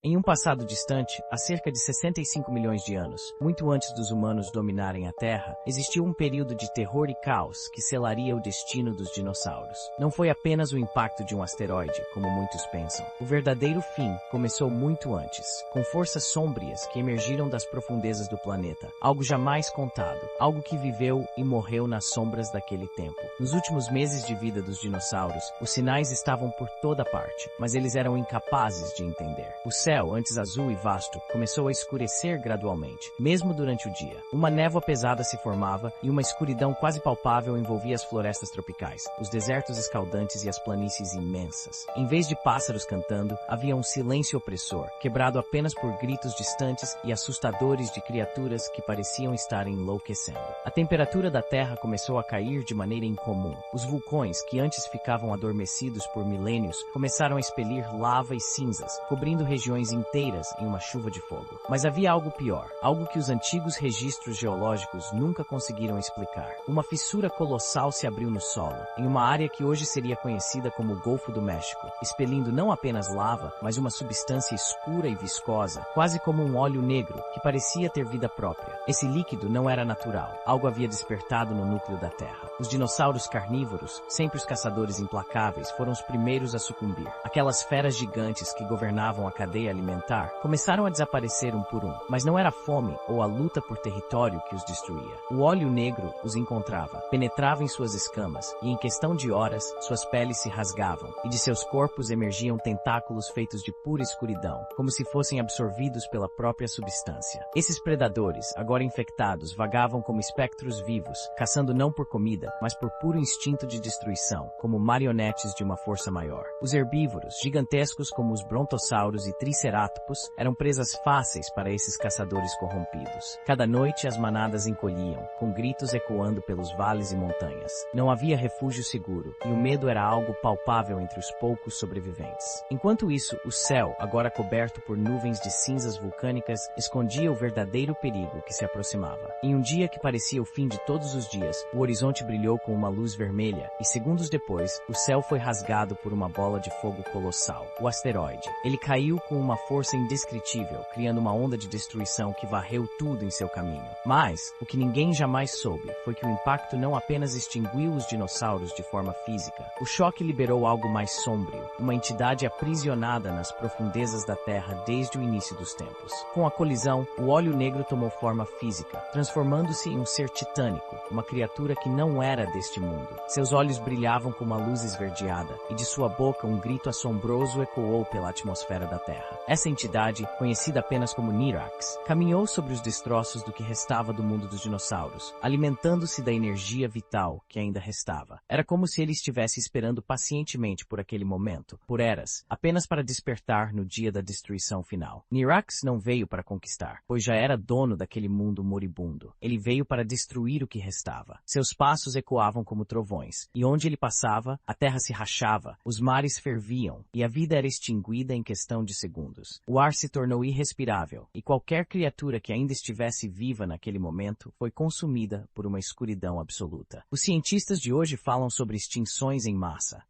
Em um passado distante, há cerca de 65 milhões de anos, muito antes dos humanos dominarem a Terra, existiu um período de terror e caos que selaria o destino dos dinossauros. Não foi apenas o impacto de um asteroide, como muitos pensam. O verdadeiro fim começou muito antes, com forças sômbrias que emergiram das profundezas do planeta, algo jamais contado, algo que viveu e morreu nas sombras daquele tempo. Nos últimos meses de vida dos dinossauros, os sinais estavam por toda parte, mas eles eram incapazes de entender. O céu, antes azul e vasto, começou a escurecer gradualmente, mesmo durante o dia. Uma névoa pesada se formava e uma escuridão quase palpável envolvia as florestas tropicais, os desertos escaldantes e as planícies imensas. Em vez de pássaros cantando, havia um silêncio opressor, quebrado apenas por gritos distantes e assustadores de criaturas que pareciam estar enlouquecendo. A temperatura da Terra começou a cair de maneira incomum. Os vulcões, que antes ficavam adormecidos por milênios, começaram a expelir lava e cinzas, cobrindo regiões inteiras em uma chuva de fogo. Mas havia algo pior, algo que os antigos registros geológicos nunca conseguiram explicar. Uma fissura colossal se abriu no solo, em uma área que hoje seria conhecida como o Golfo do México, expelindo não apenas lava, mas uma substância escura e viscosa, quase como um óleo negro, que parecia ter vida própria. Esse líquido não era natural, algo havia despertado no núcleo da Terra. Os dinossauros carnívoros, sempre os caçadores implacáveis, foram os primeiros a sucumbir. Aquelas feras gigantes que governavam a cadeia alimentar começaram a desaparecer um por um, mas não era a fome ou a luta por território que os destruía. O óleo negro os encontrava, penetrava em suas escamas e em questão de horas suas peles se rasgavam e de seus corpos emergiam tentáculos feitos de pura escuridão, como se fossem absorvidos pela própria substância. Esses predadores, agora infectados, vagavam como espectros vivos, caçando não por comida, mas por puro instinto de destruição, como marionetes de uma força maior. Os herbívoros, gigantescos como os brontossauros e tricerátomos, eram presas fáceis para esses caçadores corrompidos. Cada noite as manadas encolhiam, com gritos ecoando pelos vales e montanhas. Não havia refúgio seguro, e o medo era algo palpável entre os poucos sobreviventes. Enquanto isso, o céu, agora coberto por nuvens de cinzas vulcânicas, escondia o verdadeiro perigo que se aproximava. Em um dia que parecia o fim de todos os dias, o horizonte brilhou com uma luz vermelha, e segundos depois, o céu foi rasgado por uma bola de fogo colossal, o asteroide. Ele caiu com uma força indescritível, criando uma onda de destruição que varreu tudo em seu caminho. Mas, o que ninguém jamais soube foi que o impacto não apenas extinguiu os dinossauros de forma física. O choque liberou algo mais sômbrio, uma entidade aprisionada nas profundezas da Terra desde o início dos tempos. Com a colisão, o óleo negro tomou forma física, transformando-se em um ser titânico, uma criatura que não era deste mundo. Seus olhos brilhavam com uma luz esverdeada, e de sua boca um grito assombroso ecoou pela atmosfera da Terra. Essa entidade, conhecida apenas como Nirax, caminhou sobre os destroços do que restava do mundo dos dinossauros, alimentando-se da energia vital que ainda restava. Era como se ele estivesse esperando pacientemente por aquele momento, por eras, apenas para despertar no dia da destruição final. Nirax não veio para conquistar, pois já era dono daquele mundo moribundo. Ele veio para destruir o que restava. Seus passos ecoavam como trovões, e onde ele passava, a terra se rachava, os mares ferviam, e a vida era extinguida em questão de segundos. O ar se tornou irrespirável, e qualquer criatura que ainda estivesse viva naquele momento foi consumida por uma escuridão absoluta. Os cientistas de hoje falam sobre extinções em massa.